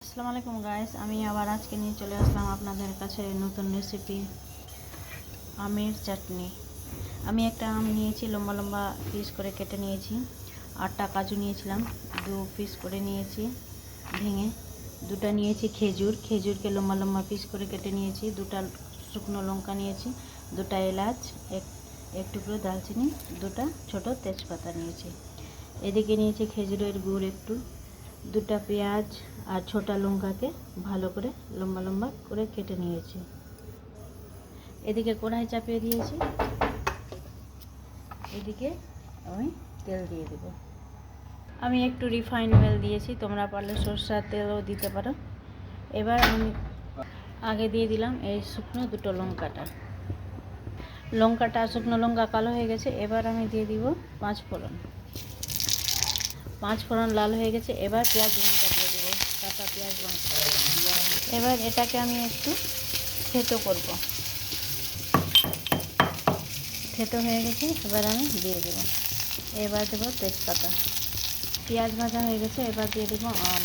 আসসালামু আলাইকুম গাইস, আমি আবার আজকে নিয়ে চলে আসলাম আপনাদের কাছে নতুন রেসিপি আমের চাটনি। আমি একটা আম নিয়েছি, লম্বা লম্বা পিস করে কেটে নিয়েছি। 8টা কাজু নিয়েছিলাম, 2 পিস করে নিয়েছি ভেঙে। 2টা নিয়েছি খেজুরকে লম্বা লম্বা পিস করে কেটে নিয়েছি। 2টা শুকনো লঙ্কা নিয়েছি, 2টা এলাচ, এক টুকরো দারচিনি, 2টা ছোট তেজপাতা নিয়েছি। এদিকে নিয়েছি খেজুরের গুড় একটু, 2টা পেঁয়াজ আর ছোটা লঙ্কাকে ভালো করে লম্বা লম্বা করে কেটে নিয়েছি। এদিকে কড়াই চাপিয়ে দিয়েছি, এদিকে আমি তেল দিয়ে দেব। আমি একটু রিফাইন্ড অয়েল দিয়েছি, তোমরা পারলে সরষের তেলও দিতে পারো। এবার আমি আগে দিয়ে দিলাম এই শুকনো 2টো লঙ্কাটা শুকনো লঙ্কা কালো হয়ে গেছে। এবার আমি দিয়ে দিব 5 ফোড়ন। 5 ফোড়ন লাল হয়ে গেছে। এবার পেঁয়াজ লঙ্কা দিয়ে দেবো, কাঁচা পেঁয়াজ লঙ্কা। এবার এটাকে আমি একটু থেতো করব। থেতো হয়ে গেছে, এবার আমি দিয়ে দেবো। এবার দেবো তেজপাতা। পেঁয়াজ ভাজা হয়ে গেছে, এবার দিয়ে দেবো আম।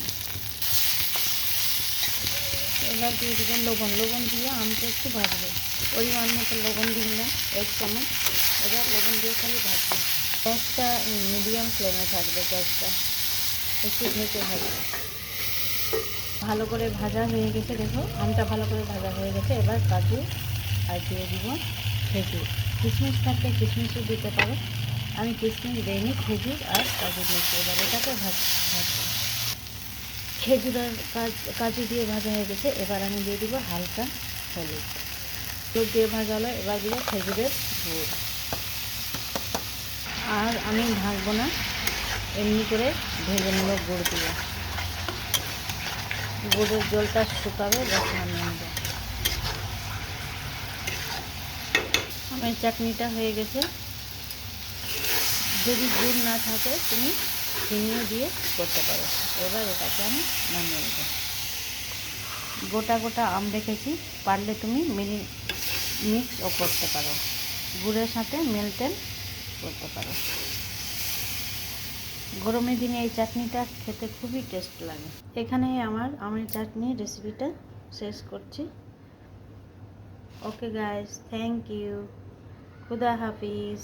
এবার দিয়ে দেবো লবণ দিয়ে আমটা একটু ভাজবো। পরিমাণ মতো লবণ দিলাম 1 চামচ। এবার লবণ দিয়ে খালি ভাজবো। গ্যাসটা মিডিয়াম ফ্লেমে থাকবে, গ্যাসটা একটু ঢেকে ভাজবো। ভালো করে ভাজা হয়ে গেছে, দেখো আমটা ভালো করে ভাজা হয়ে গেছে। এবার কাজু আর দিয়ে দিব খেজুর। কিশমিশ থাকলে কিশমিশও দিতে পারো, আমি কিশমিশ দিইনি, খেজুর আর কাজু দিয়েছি। এবার এটাকে ভাজবো। খেজুর আর কাজু দিয়ে ভাজা হয়ে গেছে। এবার আমি দিয়ে দিব হালকা হলুদ দিয়ে ভাজা হলো। এবার দিব খেজুরের গুড়। আর আমি ঢাকবো না, এমনি করে ভেজে নেব গুড় দিয়ে। গুড়ের জলটা শুকাবে, বাস নামিয়ে নেব। আমার চাটনিটা হয়ে গেছে। যদি গুড় না থাকে তুমি চিনিও দিয়ে করতে পারো। এবার এটাকে আমি নামিয়ে নেব। গোটা গোটা আম রেখেছি, পারলে তুমি মিক্সও করতে পারো, গুড়ের সাথে মেল্টেন করতে পারো। গরমের দিনে এই চাটনিটা খেতে খুবই টেস্ট লাগে। এখানেই আমার আমের চাটনি রেসিপিটা শেষ করছি। ওকে গাইস, থ্যাংক ইউ, খুদা হাফিজ।